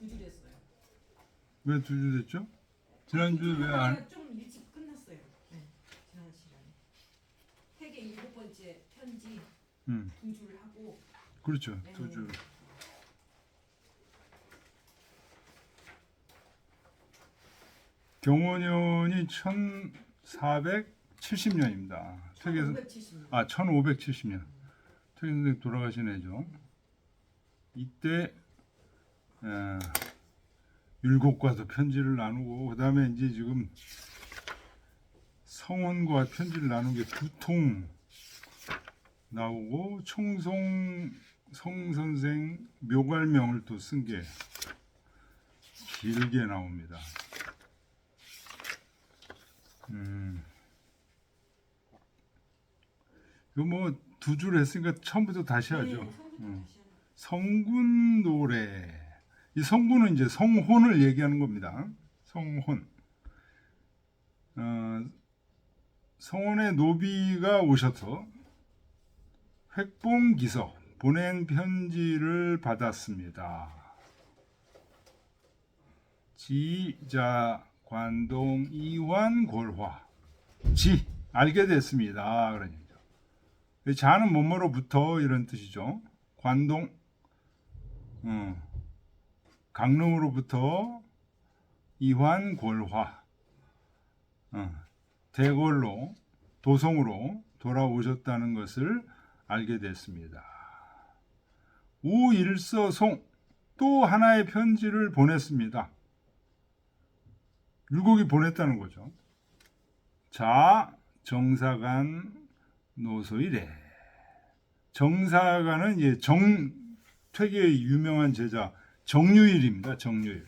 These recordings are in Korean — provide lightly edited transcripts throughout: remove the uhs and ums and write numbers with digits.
두 줄 했어요. 왜 두 줄 됐죠? 지난주에 왜 안? 좀 일찍 끝났어요. 네, 지난 시간에. 세계 7번째 편지 두 줄 하고. 그렇죠. 네. 두 줄. 경원년이 1470년입니다. 퇴계 1570년. 1570년. 퇴계 선생 돌아가신 해죠. 이때 율곡과도 편지를 나누고 그다음에 이제 지금 성원과 편지를 나눈 게 두 통 나오고 총송 성선생 묘괄명을 또 쓴 게 길게 나옵니다. 이거 뭐 두 줄 했으니까 처음부터 다시 하죠. 네, 성군 노래. 이 성군은 이제 성혼을 얘기하는 겁니다. 성혼. 성혼의 노비가 오셔서 획봉기서 보낸 편지를 받았습니다. 지자 관동 이환 골화. 지 알게 됐습니다. 그러니까 자는 뭐뭐로부터 이런 뜻이죠. 관동 강릉으로부터 이환 골화 대궐로 도성으로 돌아오셨다는 것을 알게 됐습니다. 우일서송 또 하나의 편지를 보냈습니다. 율곡이 보냈다는 거죠. 자 정사간 노소이래. 정사가는 이제 퇴계의 유명한 제자 정유일입니다. 정유일.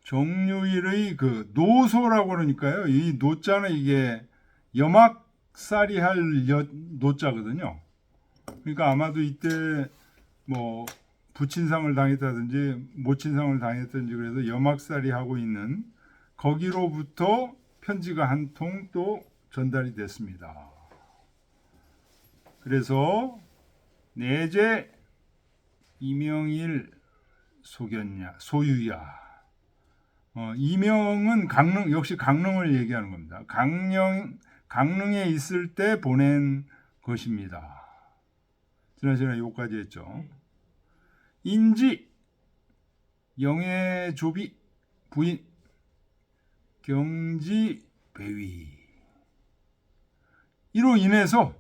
정유일의 그 노소라고 그러니까요. 이 노자는 이게 염악살이 할 노자거든요. 그러니까 아마도 이때 뭐 부친상을 당했다든지 모친상을 당했든지 그래서 염악살이 하고 있는 거기로부터 편지가 한 통 또 전달이 됐습니다. 그래서 내제 이명일 소유야. 이명은 강릉, 역시 강릉을 얘기하는 겁니다. 강릉에 있을 때 보낸 것입니다. 지난시간에 요까지 했죠. 인지 영애조비 부인 경지 배위 이로 인해서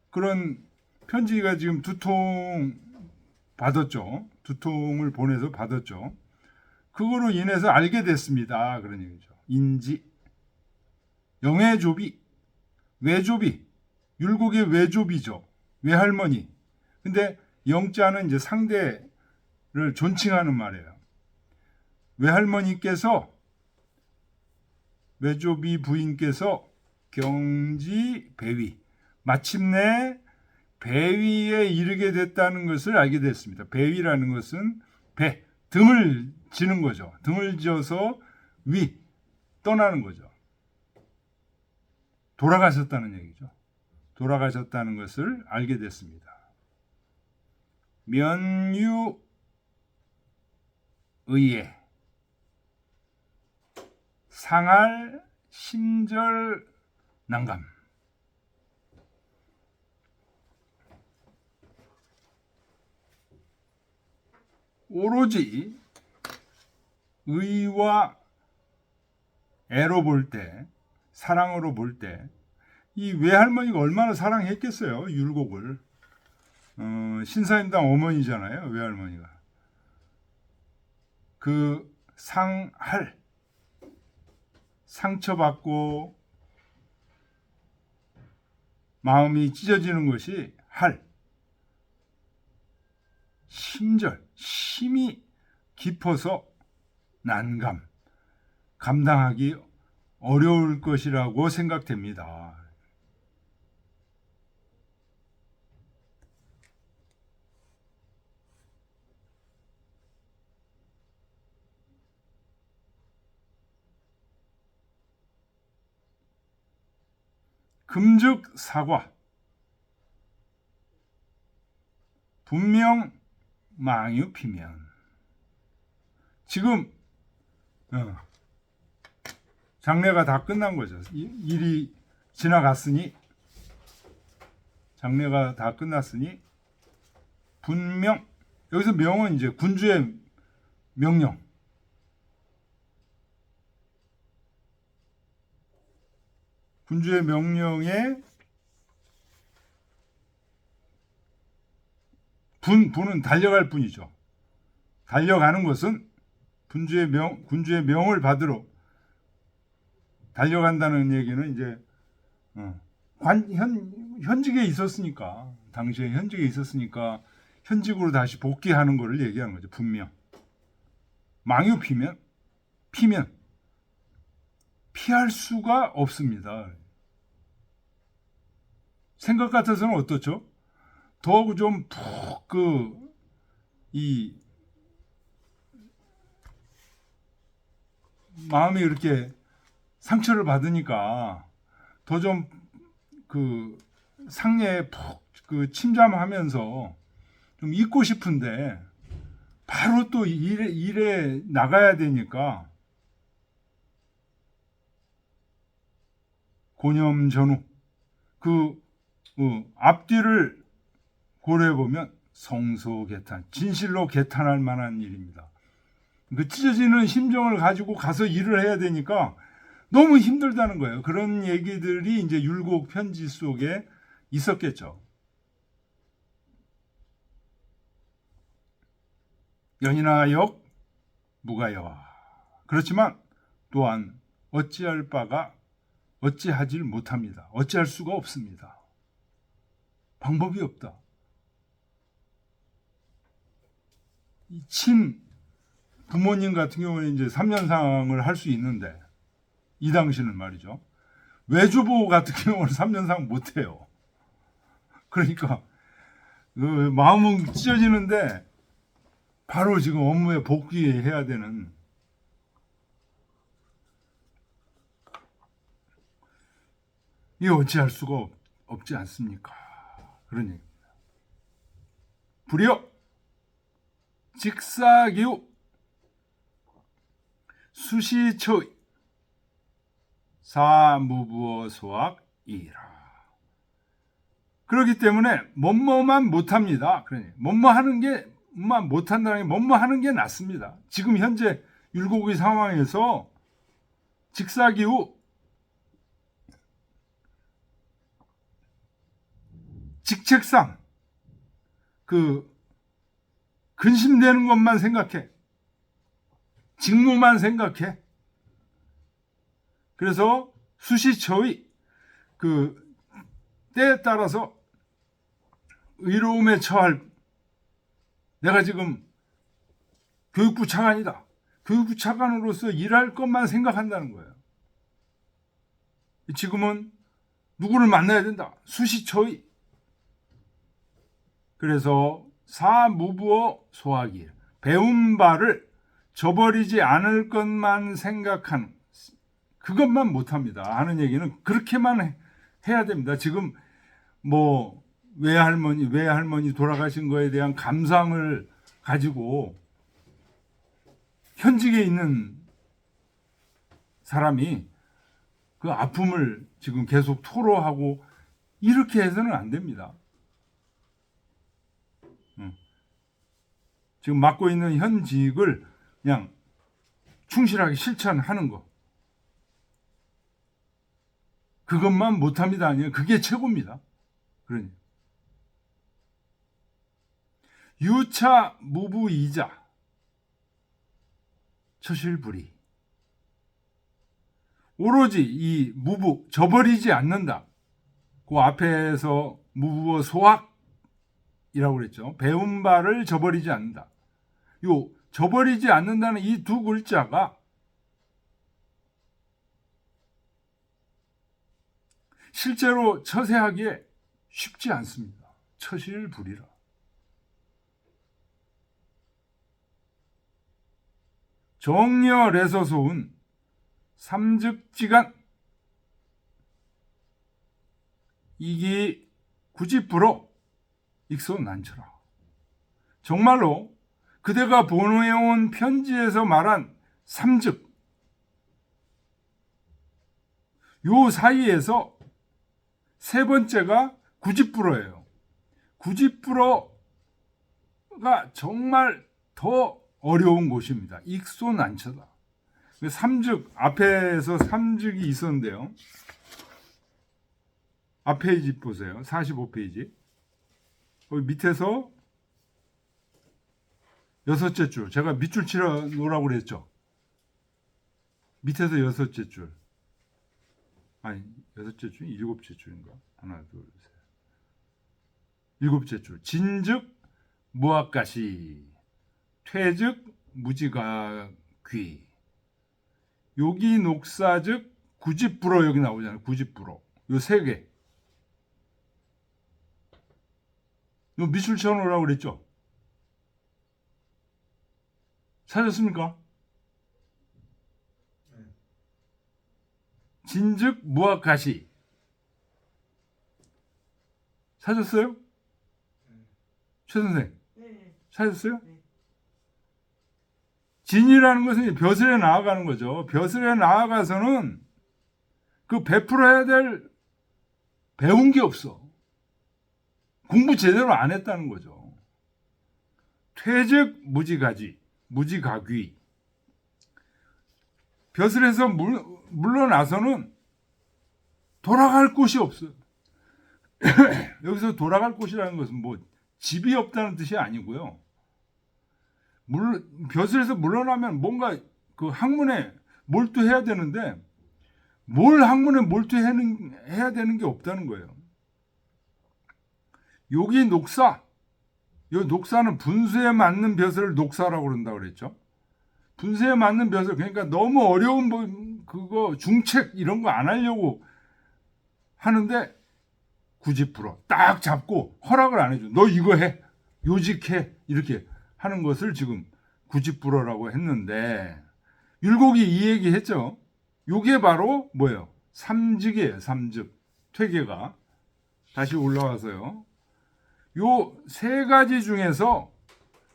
그런 편지가 지금 두 통 받았죠. 두 통을 보내서 받았죠. 그거로 인해서 알게 됐습니다. 그런 얘기죠. 인지 영애조비 외조비 율곡의 외조비죠. 외할머니. 근데 영자는 이제 상대를 존칭하는 말이에요. 외할머니께서 외조비 부인께서 경지 배위 마침내 배위에 이르게 됐다는 것을 알게 됐습니다. 배위라는 것은 등을 지는 거죠. 등을 지어서 떠나는 거죠. 돌아가셨다는 얘기죠. 돌아가셨다는 것을 알게 됐습니다. 면유의에 상할 심절 난감. 오로지 의와 애로 볼 때, 사랑으로 볼 때, 이 외할머니가 얼마나 사랑했겠어요, 율곡을. 신사임당 어머니잖아요, 외할머니가. 그 상처받고 마음이 찢어지는 것이 심이 깊어서 난감, 감당하기 어려울 것이라고 생각됩니다. 금즉 사과 분명 망유피면. 지금 장례가 다 끝난 거죠. 일이 지나갔으니, 장례가 다 끝났으니 분명, 여기서 명은 이제 군주의 명령, 군주의 명령에 분은 달려갈 뿐이죠. 달려가는 것은 군주의 명을 받으러 달려간다는 얘기는 이제 현직에 있었으니까, 당시에 현직에 있었으니까 현직으로 다시 복귀하는 것을 얘기하는 거죠. 분명. 망유 피면 피할 수가 없습니다. 생각 같아서는 어떻죠? 더 좀 푹 이 마음이 이렇게 상처를 받으니까 더 좀 상례에 푹 침잠하면서 좀 잊고 싶은데 바로 또 일에 나가야 되니까 고념 전후 앞뒤를 고려해 보면 성소개탄, 진실로 개탄할 만한 일입니다. 그 찢어지는 심정을 가지고 가서 일을 해야 되니까 너무 힘들다는 거예요. 그런 얘기들이 이제 율곡 편지 속에 있었겠죠. 연이나 역 무가여와. 그렇지만 또한 어찌하질 못합니다. 어찌할 수가 없습니다. 방법이 없다. 친 부모님 같은 경우는 이제 3년상을 할 수 있는데, 이 당시는 말이죠. 외조부 같은 경우는 3년상 못 해요. 그러니까 마음은 찢어지는데 바로 지금 업무에 복귀해야 되는, 이 어찌할 수가 없지 않습니까? 그런 얘기입니다. 불여 직사기우 수시처의 사무부어 소학이라. 그렇기 때문에 뭐뭐만 못합니다. 그러니 뭐뭐하는 게 못한다는 게 뭐뭐하는 게 낫습니다. 지금 현재 율곡의 상황에서 직사기우 직책상 근심되는 것만 생각해. 직무만 생각해. 그래서 수시처의 때에 따라서 의로움에 처할, 내가 지금 교육부 차관이다. 교육부 차관으로서 일할 것만 생각한다는 거예요. 지금은 누구를 만나야 된다. 수시처의. 그래서 사무부어 소학이, 배운 바를 저버리지 않을 것만 생각하는, 그것만 못합니다. 하는 얘기는 그렇게만 해야 됩니다. 지금 외할머니 돌아가신 거에 대한 감상을 가지고 현직에 있는 사람이 그 아픔을 지금 계속 토로하고 이렇게 해서는 안 됩니다. 지금 맡고 있는 현직을 그냥 충실하게 실천하는 거, 그것만 못합니다. 아니에요. 그게 최고입니다. 그러니 유차 무부이자 처실불이, 오로지 이 무부, 저버리지 않는다. 그 앞에서 무부어 소학이라고 그랬죠. 배운 바를 저버리지 않는다. 요 저버리지 않는다는 이 두 글자가 실제로 처세하기에 쉽지 않습니다. 처실불이라. 정렬에서 소운 삼즉지간, 이기 굳이 불어 익소난처라. 정말로 그대가 보내온 편지에서 말한 삼즉, 요 사이에서 세 번째가 구집불어예요. 구집불어가 정말 더 어려운 곳입니다. 익소난처다. 삼즉, 앞에서 삼즉이 있었는데요. 앞 페이지 보세요. 45페이지. 거기 밑에서 여섯째 줄. 제가 밑줄 치러 놓으라고 그랬죠. 밑에서 여섯째 줄. 아니, 여섯째 줄, 일곱째 줄인가? 하나, 둘, 셋. 일곱째 줄. 진즉 무학가시, 퇴즉 무지가귀, 요기 녹사즉 구집불어. 여기 나오잖아요. 구집불어. 요 세 개. 요 밑줄 쳐 놓으라고 그랬죠. 찾았습니까? 진즉 무학가시. 찾았어요? 최 선생. 네. 찾았어요? 네. 진이라는 것은 벼슬에 나아가는 거죠. 벼슬에 나아가서는 그 베풀어야 될 배운 게 없어. 공부 제대로 안 했다는 거죠. 퇴즉 무지가지, 무지가귀. 벼슬에서 물러나서는 돌아갈 곳이 없어요. 여기서 돌아갈 곳이라는 것은 뭐 집이 없다는 뜻이 아니고요. 벼슬에서 물러나면 뭔가 그 학문에 몰두해야 되는데 뭘 학문에 몰두해야 되는 게 없다는 거예요. 여기 녹사, 이 녹사는 분수에 맞는 벼슬을 녹사라고 그런다고 그랬죠. 분수에 맞는 벼슬, 그러니까 너무 어려운 뭐 그거 중책 이런 거 안 하려고 하는데 굳이 풀어 딱 잡고 허락을 안 해줘. 너 이거 해, 요직해, 이렇게 하는 것을 지금 구집불어라고 했는데 율곡이 이 얘기 했죠. 요게 바로 뭐예요? 삼즉이에요. 삼즉. 퇴계가. 다시 올라와서요. 요 세 가지 중에서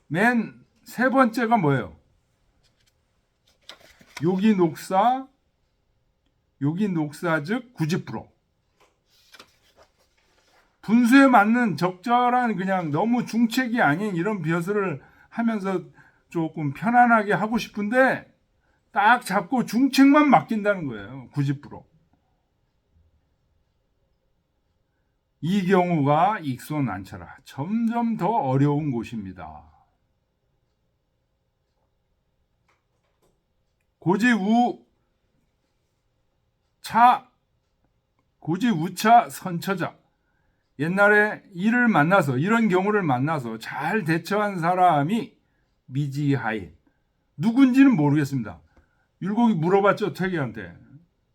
맨 세 번째가 뭐예요? 요기 녹사, 요기 녹사즉 구집불어. 분수에 맞는 적절한 그냥 너무 중책이 아닌 이런 벼슬을 하면서 조금 편안하게 하고 싶은데 딱 잡고 중책만 맡긴다는 거예요. 구집불어. 이 경우가 익소난처라. 점점 더 어려운 곳입니다. 고지우차 선처자. 옛날에 이런 경우를 만나서 잘 대처한 사람이 미지하인. 누군지는 모르겠습니다. 율곡이 물어봤죠, 퇴계한테.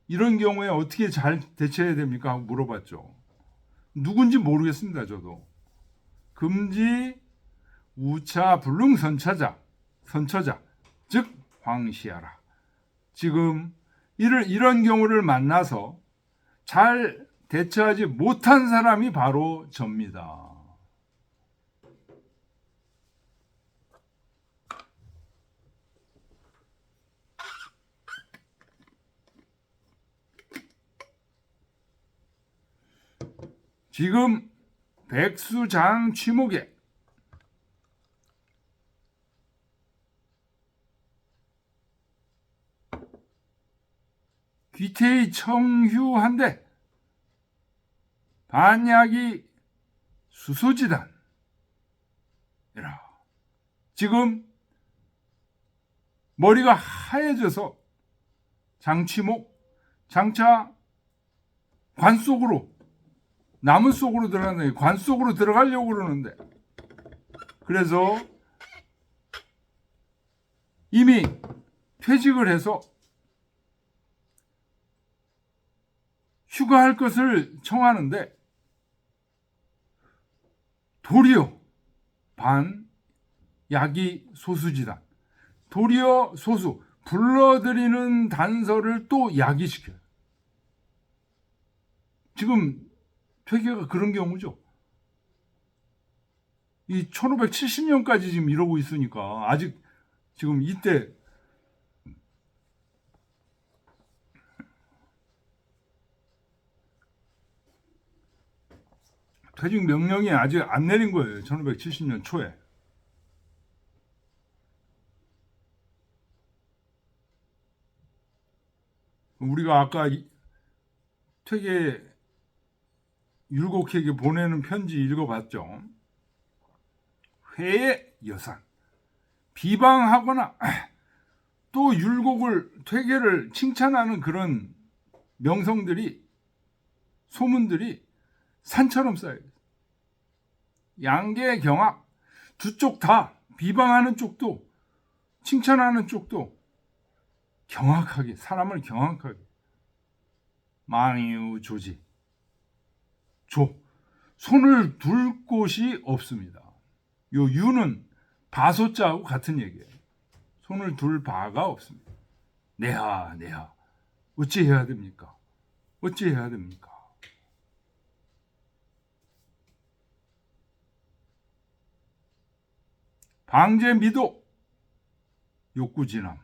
이런 경우에 어떻게 잘 대처해야 됩니까? 하고 물어봤죠. 누군지 모르겠습니다, 저도. 금지 우차 불능 선처자, 즉 황시하라. 지금 이런 경우를 만나서 잘 대처하지 못한 사람이 바로 접니다. 지금 백수장 취목에 귀태의 청휴한데 반야기 수소지단. 지금 머리가 하얘져서 장취목, 장차 관 속으로, 나무 속으로 들어가는데 관 속으로 들어가려고 그러는데, 그래서 이미 퇴직을 해서 휴가할 것을 청하는데 도리어 야기 소수지단, 도리어 소수, 불러들이는 단서를 또 야기시켜요. 지금 퇴계가 그런 경우죠. 이 1570년까지 지금 이러고 있으니까 아직 지금 이때 퇴직 명령이 아직 안 내린 거예요. 1570년 초에. 우리가 아까 퇴계 율곡에게 보내는 편지 읽어봤죠. 회의 여산 비방하거나 또 율곡을 퇴계를 칭찬하는 그런 명성들이 소문들이 산처럼 쌓여요. 양계경악 두 쪽 다 비방하는 쪽도 칭찬하는 쪽도 경악하게 사람을 경악하게 망유 조지 손을 둘 곳이 없습니다. 요 유는 바소자하고 같은 얘기예요. 손을 둘 바가 없습니다. 내하 어찌해야 됩니까? 어찌해야 됩니까? 방제 미도 욕구진함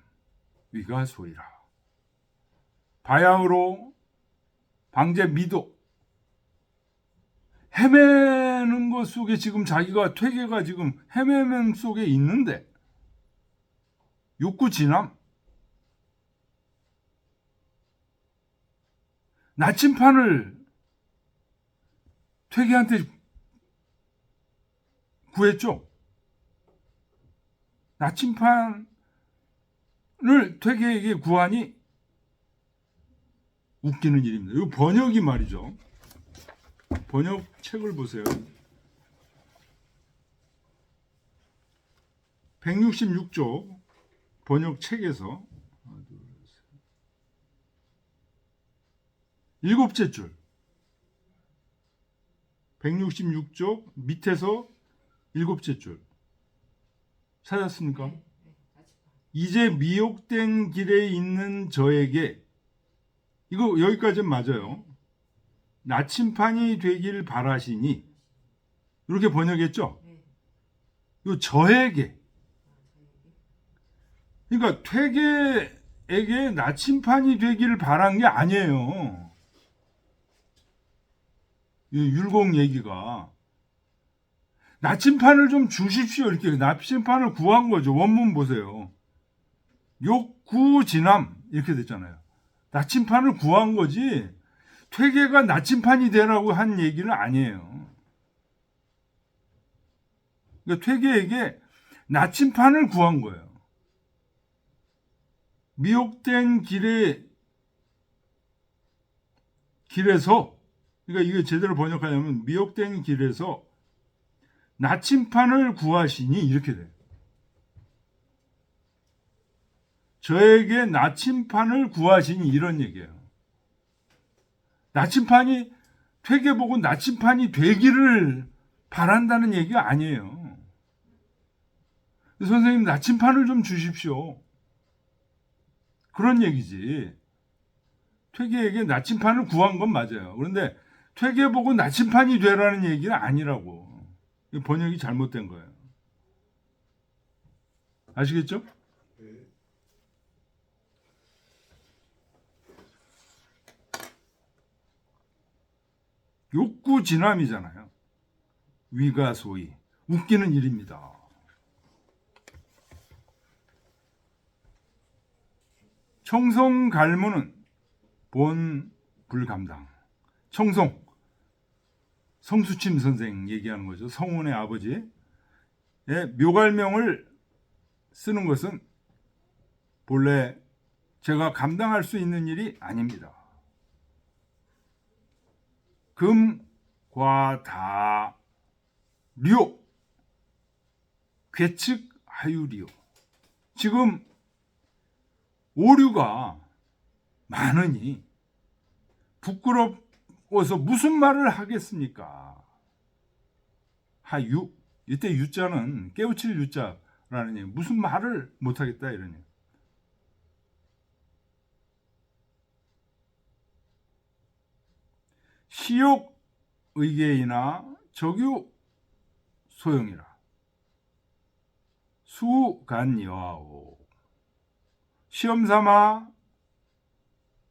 위가 소이라. 바야흐로 방제 미도 헤매는 것 속에 지금 자기가 퇴계가 지금 헤매는 속에 있는데 욕구진함 나침판을 퇴계한테 구했죠. 나침판을 퇴계에게 구하니 웃기는 일입니다. 이 번역이 말이죠. 번역책을 보세요. 166쪽 번역책에서 일곱째 줄 166쪽 밑에서 일곱째 줄 찾았습니까? 이제 미혹된 길에 있는 저에게 이거 여기까지는 맞아요. 나침판이 되길 바라시니 이렇게 번역했죠. 요 저에게 그러니까 퇴계에게 나침판이 되기를 바란 게 아니에요. 이 율곡 얘기가 나침판을 좀 주십시오 이렇게 나침판을 구한 거죠. 원문 보세요. 욕구진함 이렇게 됐잖아요. 나침판을 구한 거지 퇴계가 나침판이 되라고 한 얘기는 아니에요. 그러니까 퇴계에게 나침판을 구한 거예요. 미혹된 길에서 그러니까 이게 제대로 번역하려면 미혹된 길에서 나침판을 구하시니 이렇게 돼요. 저에게 나침판을 구하시니 이런 얘기예요. 나침판이 퇴계복은 나침판이 되기를 바란다는 얘기가 아니에요. 선생님 나침판을 좀 주십시오. 그런 얘기지. 퇴계에게 나침판을 구한 건 맞아요. 그런데 퇴계복은 나침판이 되라는 얘기는 아니라고. 번역이 잘못된 거예요. 아시겠죠? 욕구진함이잖아요. 위가 소위 웃기는 일입니다. 청송 갈무는 본 불감당. 청송 성수침 선생 얘기하는 거죠. 성운의 아버지의 묘갈명을 쓰는 것은 본래 제가 감당할 수 있는 일이 아닙니다. 금과다료 괴측하유리오. 지금 오류가 많으니 부끄러워서 무슨 말을 하겠습니까? 하유 이때 유자는 깨우칠 유자라는 얘기. 무슨 말을 못하겠다 이런 얘기. 시욕 의계이나 적유 소용이라. 수간여하오. 시험 삼아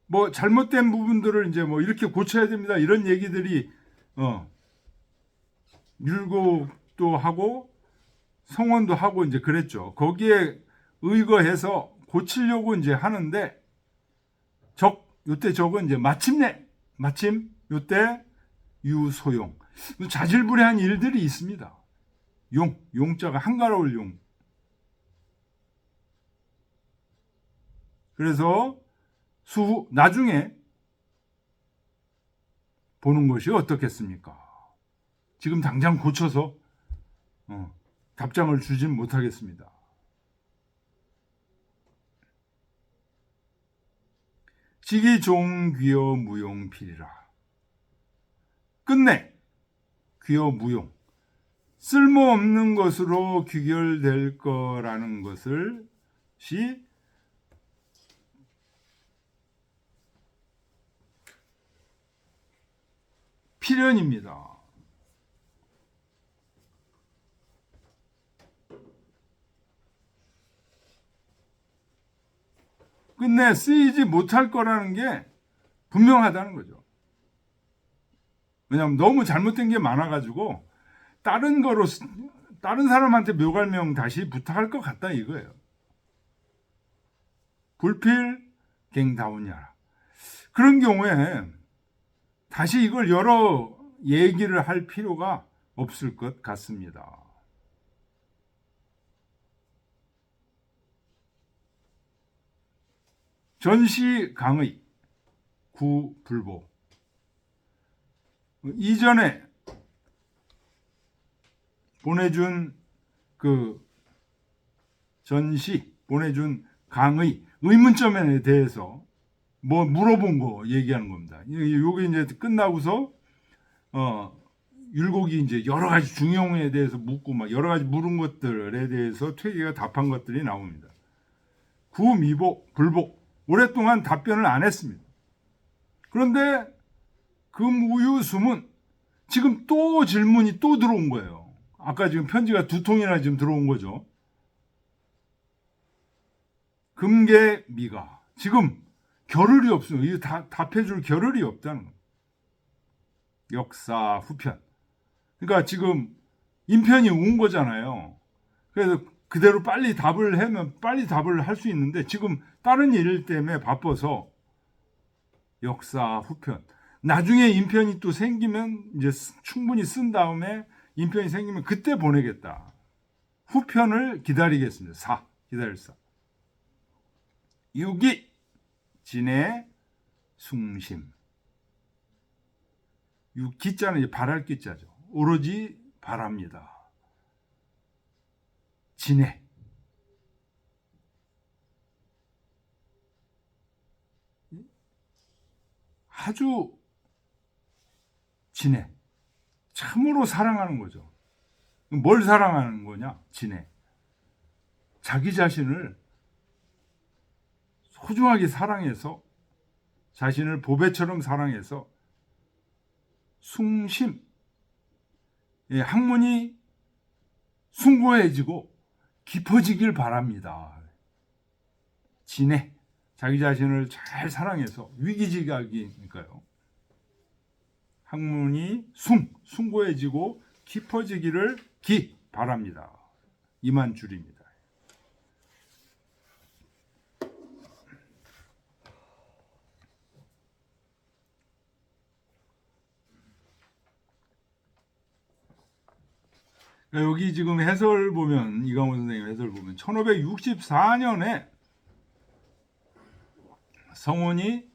뭐 잘못된 부분들을 이제 뭐 이렇게 고쳐야 됩니다. 이런 얘기들이 율곡도 하고 성원도 하고 이제 그랬죠. 거기에 의거해서 고치려고 이제 하는데 요때 적은 이제 마침 요때 유소용 자질불회한 일들이 있습니다. 용자가 한가로울 용. 그래서 나중에 보는 것이 어떻겠습니까? 지금 당장 고쳐서 답장을 주진 못하겠습니다. 지기종귀여 무용필이라. 끝내 귀여 무용 쓸모없는 것으로 귀결될 거라는 것을 필연입니다. 끝내 쓰이지 못할 거라는 게 분명하다는 거죠. 왜냐하면 너무 잘못된 게 많아가지고 다른 사람한테 묘갈명 다시 부탁할 것 같다 이거예요. 불필갱다우냐. 그런 경우에 다시 이걸 여러 얘기를 할 필요가 없을 것 같습니다. 전시강의 구불보. 이전에 보내준 보내준 강의 의문점에 대해서 뭐 물어본 거 얘기하는 겁니다. 요게 이제 끝나고서 율곡이 이제 여러 가지 중용에 대해서 묻고 막 여러 가지 물은 것들에 대해서 퇴계가 답한 것들이 나옵니다. 구미복, 불복 오랫동안 답변을 안 했습니다. 그런데 금우유숨은 지금 또 질문이 또 들어온 거예요. 아까 지금 편지가 2통이나 지금 들어온 거죠. 금계미가 지금 겨를이 없어요. 이거 답해줄 겨를이 없다는 거예요. 역사 후편. 그러니까 지금 인편이 온 거잖아요. 그래서 그대로 빨리 답을 하면 빨리 답을 할 수 있는데 지금 다른 일 때문에 바빠서 역사 후편. 나중에 인편이 또 생기면 이제 충분히 쓴 다음에 인편이 생기면 그때 보내겠다. 후편을 기다리겠습니다. 기다릴 사. 6이 진의 숭심. 기자는 바랄 기자죠. 오로지 바랍니다. 진해. 아주 진해. 참으로 사랑하는 거죠. 뭘 사랑하는 거냐? 진해. 자기 자신을 소중하게 사랑해서 자신을 보배처럼 사랑해서 숭심. 학문이 숭고해지고 깊어지길 바랍니다. 진해. 자기 자신을 잘 사랑해서 위기지각이니까요. 학문이 숭고해지고 깊어지기를 바랍니다. 이만 줄입니다. 여기 지금 해설 보면 이강원 선생님 해설 보면 1564년에 성원이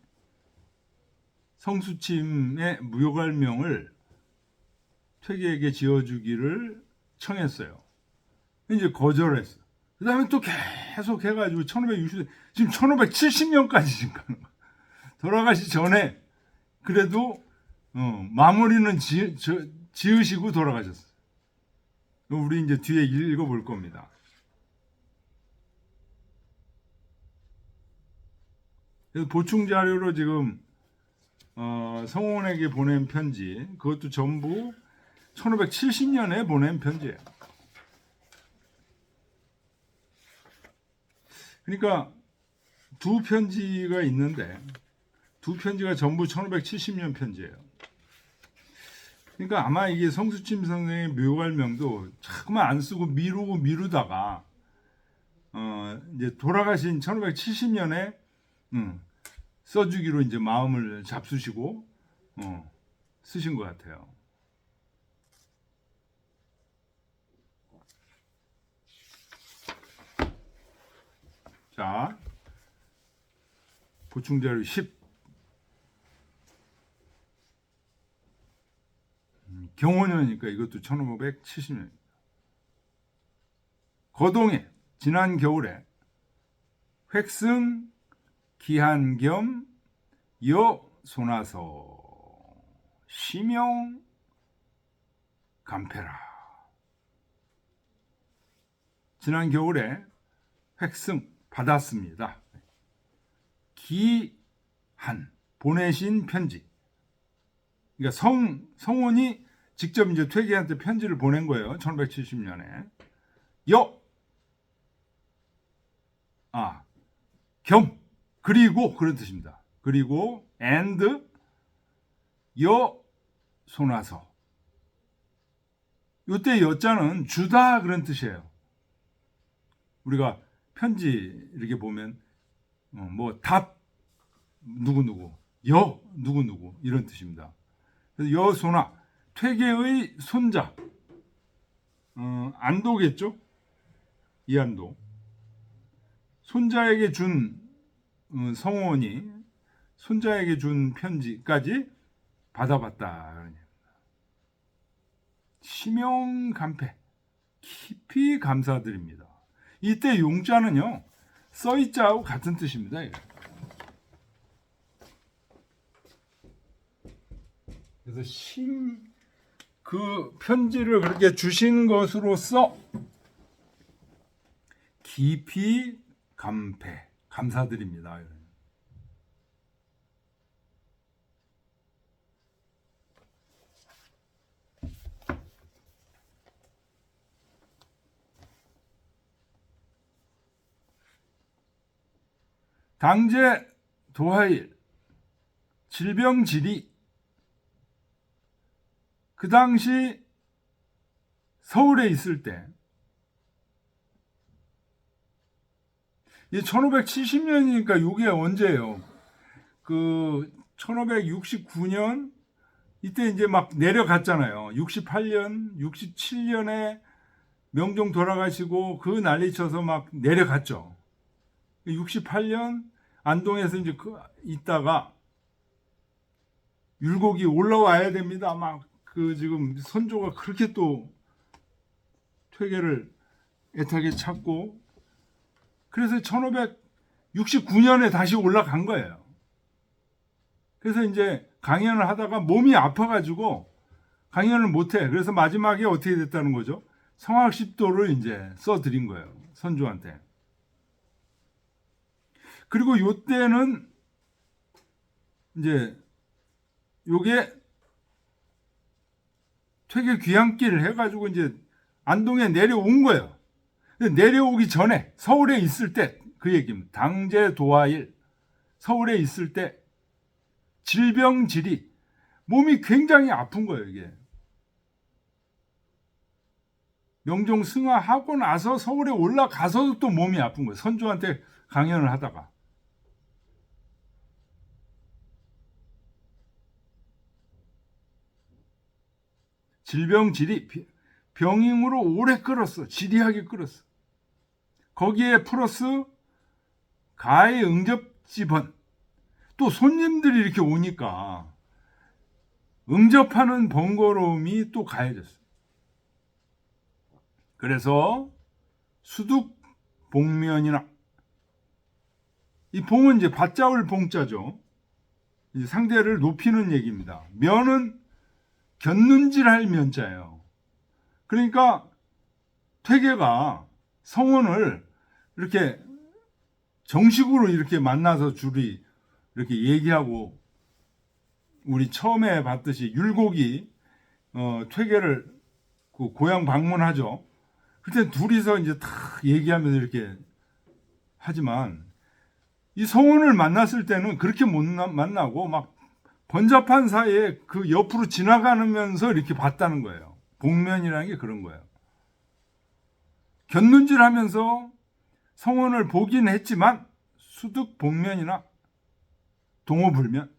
성수침의 무효갈명을 퇴계에게 지어주기를 청했어요. 이제 거절했어요. 그 다음에 또 계속 해가지고 1560, 지금 1570년까지 지금 가는 거예요. 돌아가시 전에 그래도 마무리는 지으시고 돌아가셨어요. 우리 이제 뒤에 읽어볼 겁니다. 그래서 보충 자료로 지금 성원에게 보낸 편지, 그것도 전부 1570년에 보낸 편지예요. 그러니까 두 편지가 있는데 두 편지가 전부 1570년 편지예요. 그러니까 아마 이게 성수침 선생의 묘갈명도 자꾸만 안 쓰고 미루다가 이제 돌아가신 1570년에 써주기로 이제 마음을 잡수시고 쓰신 것 같아요. 자, 보충자료 10. 경호년이니까 이것도 1570년. 거동에 지난 겨울에 획승 기한 겸 여소나서 시명 감패라. 지난 겨울에 획승 받았습니다. 기한 보내신 편지. 그러니까 성원이 직접 이제 퇴계한테 편지를 보낸 거예요. 1570년에. 겸 그리고 그런 뜻입니다. 그리고 and 여소나서. 요때 여자는 주다 그런 뜻이에요. 우리가 편지 이렇게 보면 뭐 답 누구누구, 누구누구 이런 뜻입니다. 그래서 여소나 퇴계의 손자, 안도겠죠? 이안도. 손자에게 준 성원이 손자에게 준 편지까지 받아봤다. 시명감패, 깊이 감사드립니다. 이때 용자는요, 써있자하고 같은 뜻입니다. 그래서 그 편지를 그렇게 주신 것으로서 깊이 감패, 감사드립니다. 당제 도하일 질병질이 그 당시 서울에 있을 때 1570년이니까 이게 언제예요? 그 1569년 이때 이제 막 내려갔잖아요. 68년, 67년에 명종 돌아가시고 그 난리 쳐서 막 내려갔죠. 68년 안동에서 이제 있다가 율곡이 올라와야 됩니다. 막 지금 선조가 그렇게 또 퇴계를 애타게 찾고 그래서 1569년에 다시 올라간 거예요. 그래서 이제 강연을 하다가 몸이 아파가지고 강연을 못해. 그래서 마지막에 어떻게 됐다는 거죠? 성학십도를 이제 써드린 거예요. 선조한테. 그리고 요때는 이제 요게 퇴계 귀향길 해가지고 이제 안동에 내려온 거예요. 내려오기 전에 서울에 있을 때 그 얘기입니다. 당제 도하일 서울에 있을 때 질병질이 몸이 굉장히 아픈 거예요. 이게 명종 승하하고 나서 서울에 올라가서도 또 몸이 아픈 거예요. 선조한테 강연을 하다가. 질병질이 병잉으로 오래 끌었어. 지리하게 끌었어. 거기에 플러스 가의 응접지번. 또 손님들이 이렇게 오니까 응접하는 번거로움이 또 가해졌어요. 그래서 수둑 봉면이나 이 봉은 이제 밭자울 봉자죠. 이제 상대를 높이는 얘기입니다. 면은 곁눈질할 면자예요. 그러니까 퇴계가 성원을 이렇게 정식으로 이렇게 만나서 줄이 이렇게 얘기하고 우리 처음에 봤듯이 율곡이 퇴계를 그 고향 방문하죠. 그때 둘이서 이제 다 얘기하면서 이렇게 하지만 이 성원을 만났을 때는 그렇게 못 만나고 막 번잡한 사이에 그 옆으로 지나가면서 이렇게 봤다는 거예요. 복면이라는 게 그런 거예요. 곁눈질하면서 성원을 보긴 했지만 수득 복면이나 동호불면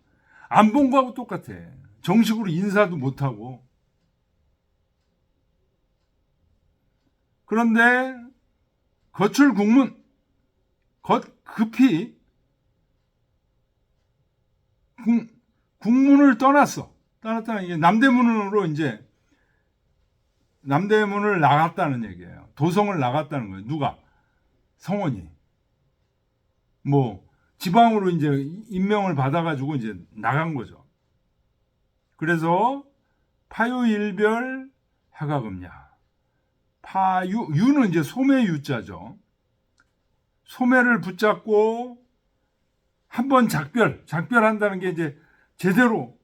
안 본 거하고 똑같아. 정식으로 인사도 못하고. 그런데 거출 국문 급히 국문을 떠났다는 이게 남대문으로 이제 남대문을 나갔다는 얘기예요. 도성을 나갔다는 거예요. 누가? 성원이. 뭐 지방으로 이제 임명을 받아가지고 이제 나간 거죠. 그래서 파유일별 하가금냐. 유는 이제 소매유자죠. 소매를 붙잡고 한번 작별한다는 게 이제 제대로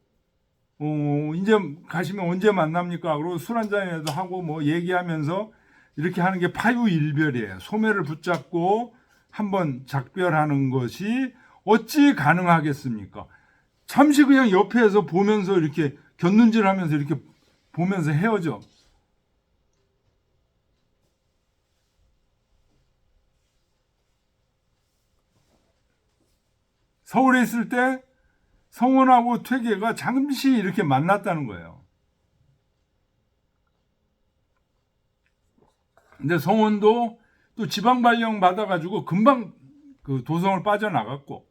이제 가시면 언제 만납니까? 그리고 술 한잔이라도 하고 뭐 얘기하면서 이렇게 하는 게 파유일별이에요. 소매를 붙잡고 한번 작별하는 것이 어찌 가능하겠습니까? 잠시 그냥 옆에서 보면서 이렇게 곁눈질하면서 이렇게 보면서 헤어져. 서울에 있을 때 성원하고 퇴계가 잠시 이렇게 만났다는 거예요. 근데 성원도 또 지방 발령 받아가지고 금방 그 도성을 빠져나갔고,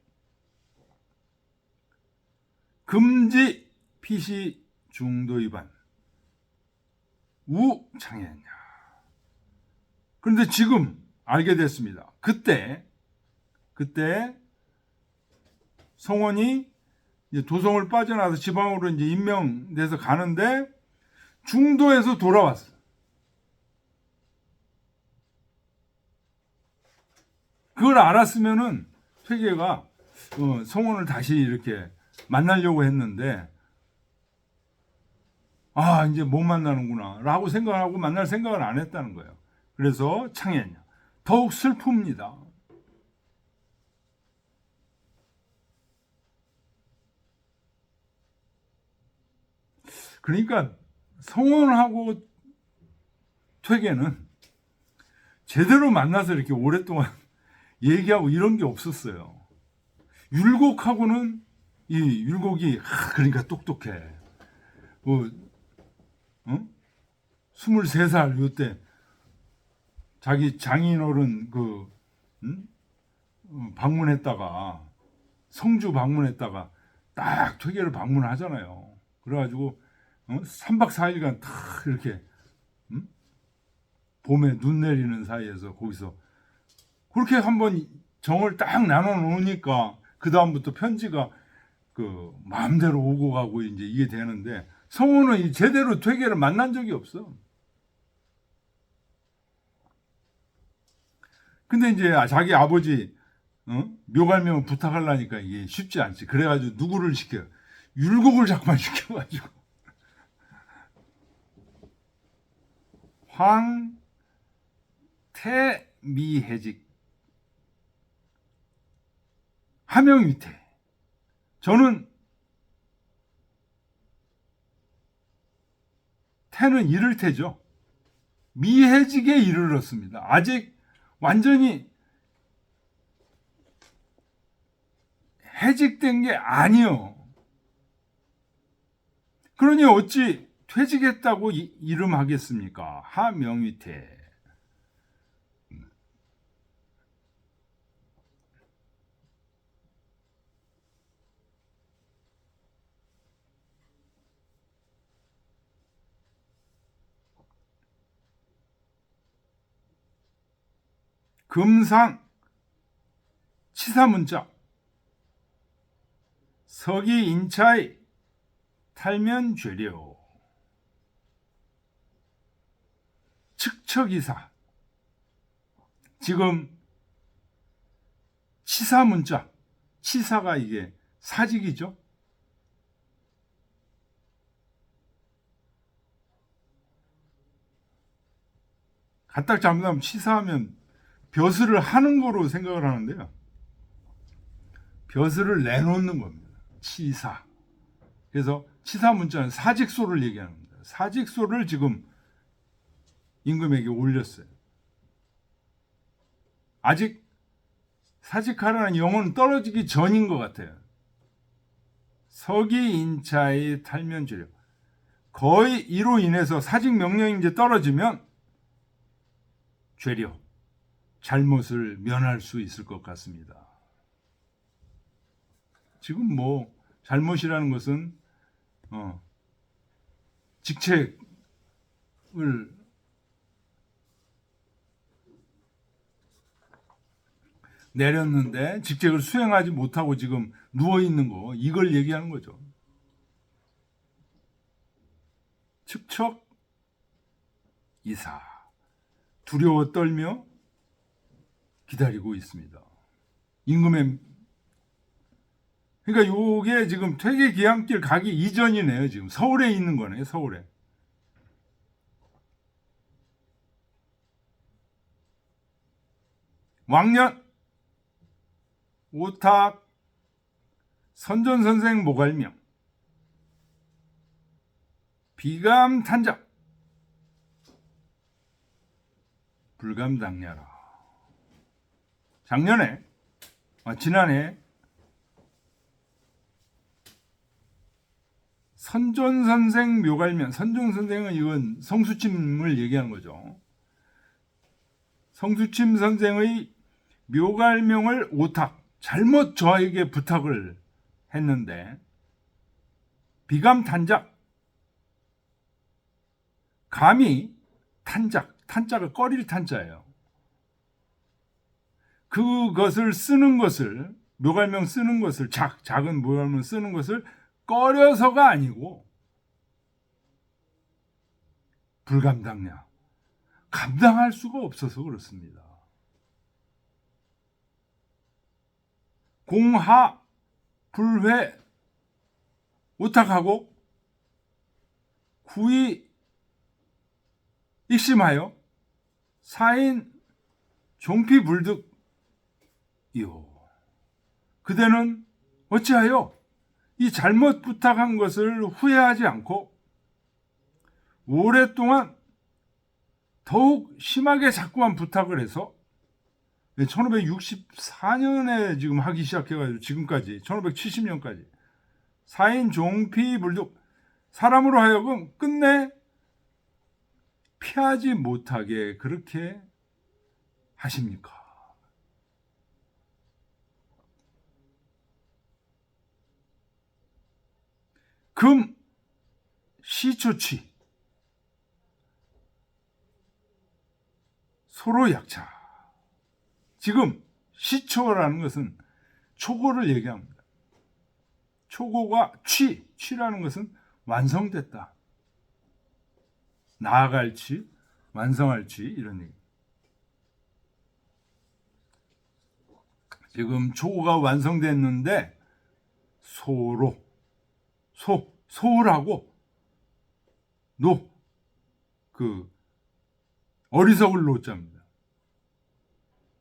금지 피시 중도 위반 우창했냐. 그런데 지금 알게 됐습니다. 그때 성원이 이제 도성을 빠져나와서 지방으로 이제 임명돼서 가는데 중도에서 돌아왔어. 그걸 알았으면은 퇴계가 성원을 다시 이렇게 만나려고 했는데 이제 못 만나는구나 라고 생각하고 만날 생각을 안 했다는 거예요. 그래서 창했냐. 더욱 슬픕니다. 그러니까 성원하고 퇴계는 제대로 만나서 이렇게 오랫동안 얘기하고 이런 게 없었어요. 율곡하고는 이 율곡이 그러니까 똑똑해. 23살 요때 자기 장인어른 방문했다가 성주 방문했다가 딱 퇴계를 방문하잖아요. 그래가지고 3박 4일간 다 이렇게 봄에 눈 내리는 사이에서 거기서 그렇게 한번 정을 딱 나눠 놓으니까 그 다음부터 편지가 그 마음대로 오고 가고 이제 이게 되는데 성우는 제대로 퇴계를 만난 적이 없어. 근데 이제 자기 아버지 묘갈명을 부탁하려니까 이게 쉽지 않지. 그래가지고 누구를 시켜? 율곡을 자꾸만 시켜가지고 황태미해직 하명위태. 저는 태는 이를 테죠. 미해직에 이르렀습니다. 아직 완전히 해직된 게 아니요. 그러니 어찌 퇴직했다고 이름하겠습니까? 하명위태. 금상 치사문자 서기 인차의 탈면 죄료 측처기사. 지금 치사문자, 치사가 이게 사직이죠. 가딱 잘못하면 치사하면 벼슬을 하는 거로 생각을 하는데요. 벼슬을 내놓는 겁니다. 치사. 그래서 치사 문자는 사직소를 얘기하는 겁니다. 사직소를 지금 임금에게 올렸어요. 아직 사직하라는 영혼은 떨어지기 전인 것 같아요. 서기인차의 탈면죄료. 거의 이로 인해서 사직 명령이 이제 떨어지면 죄료, 잘못을 면할 수 있을 것 같습니다. 지금 뭐 잘못이라는 것은 직책을 내렸는데 직책을 수행하지 못하고 지금 누워있는 거, 이걸 얘기하는 거죠. 측척 이사, 두려워 떨며 기다리고 있습니다. 임금의, 그러니까 요게 지금 퇴계 기한길 가기 이전이네요. 지금 서울에 있는 거네요. 서울에. 왕년 오탁 선전선생 모갈명 비감탄작 불감당냐라. 지난해 선전선생 묘갈면, 선전선생은 이건 성수침을 얘기하는 거죠. 성수침 선생의 묘갈명을 오탁, 잘못 저에게 부탁을 했는데 비감탄작, 감히 탄작, 탄자가 꺼릴 탄자예요. 그것을 쓰는 것을, 묘갈명 쓰는 것을, 작은 묘갈명 쓰는 것을 꺼려서가 아니고 불감당냐, 감당할 수가 없어서 그렇습니다. 공하 불회 오탁하고 구이 익심하여 사인 종피불득이요. 그대는 어찌하여 이 잘못 부탁한 것을 후회하지 않고 오랫동안 더욱 심하게 자꾸만 부탁을 해서 1564년에 지금 하기 시작해가지고 지금까지 1570년까지 사인 종피불득, 사람으로 하여금 끝내 피하지 못하게 그렇게 하십니까? 금 시초치 소로 약차. 지금 시초라는 것은 초고를 얘기합니다. 초고가 취라는 것은 완성됐다. 나아갈 치, 완성할 치, 이런 얘기. 지금 초고가 완성됐는데 소로, 소울하고 어리석을 노자입니다.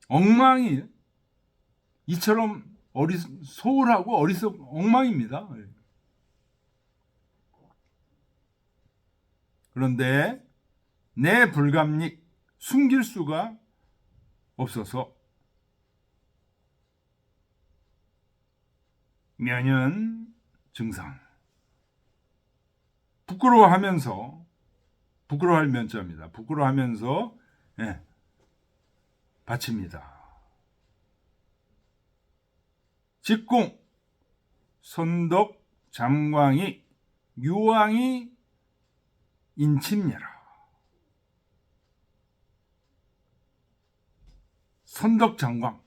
엉망이, 이처럼 소울하고 엉망입니다. 그런데 내 불감닉, 숨길 수가 없어서 면연 증상, 부끄러워할 면자입니다. 부끄러워하면서 바칩니다. 직공 선덕 잠광이 유왕이 인침녀라. 선덕 장광,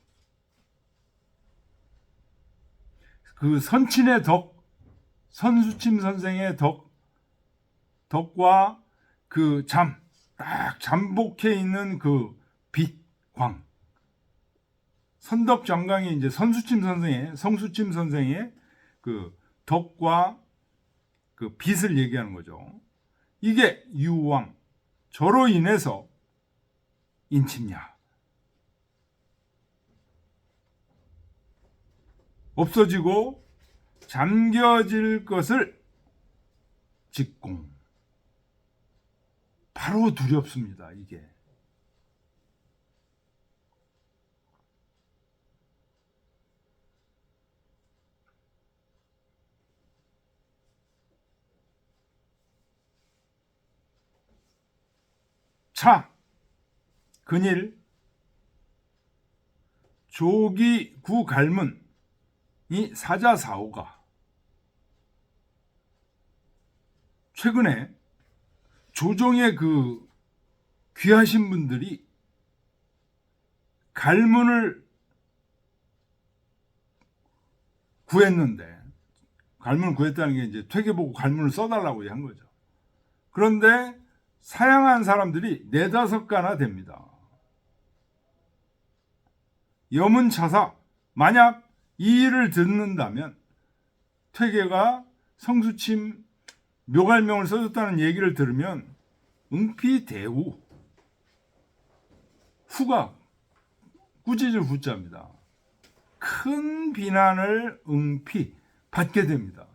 그 선친의 덕, 선수침 선생의 덕과 그 딱 잠복해 있는 그 빛, 광. 선덕 장광이 이제 성수침 선생의 그 덕과 그 빛을 얘기하는 거죠. 이게 유왕, 저로 인해서 인칩냐? 없어지고 잠겨질 것을 직공. 바로 두렵습니다. 이게. 차, 근일, 조기, 구, 갈문, 이 사자사오가 최근에 조정의 그 귀하신 분들이 갈문을 구했는데, 갈문을 구했다는 게 이제 퇴계 보고 갈문을 써달라고 한 거죠. 그런데 사양한 사람들이 4-5가나 됩니다. 여문차사, 만약 이 일을 듣는다면 퇴계가 성수침 묘갈명을 써줬다는 얘기를 들으면 응피대우, 후가 꾸짖을 후자입니다. 큰 비난을 응피 받게 됩니다.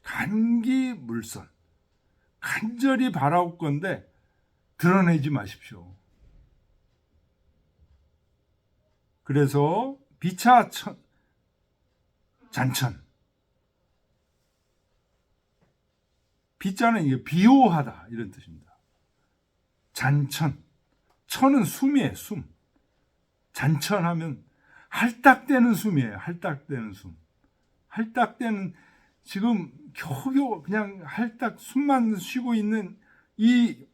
간기물선, 간절히 바라올 건데 드러내지 마십시오. 그래서 비차 잔천, 비자는 이게 비호하다 이런 뜻입니다. 잔천, 천은 숨이에요. 숨. 잔천하면 할딱대는 숨이에요. 할딱대는 숨. 할딱대는 지금 겨우겨우 그냥 할딱 숨만 쉬고 있는 이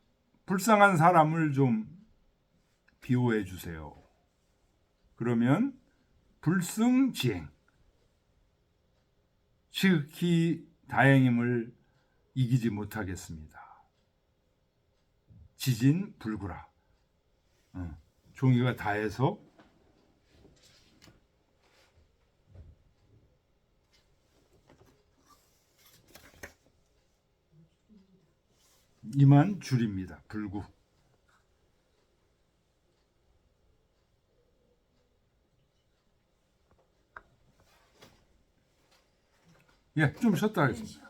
불쌍한 사람을 좀 비호해 주세요. 그러면 불승지행, 지극히 다행임을 이기지 못하겠습니다. 지진불구라. 종이가 다해서 이만 줄입니다. 불구. 예, 좀 쉬었다 하겠습니다.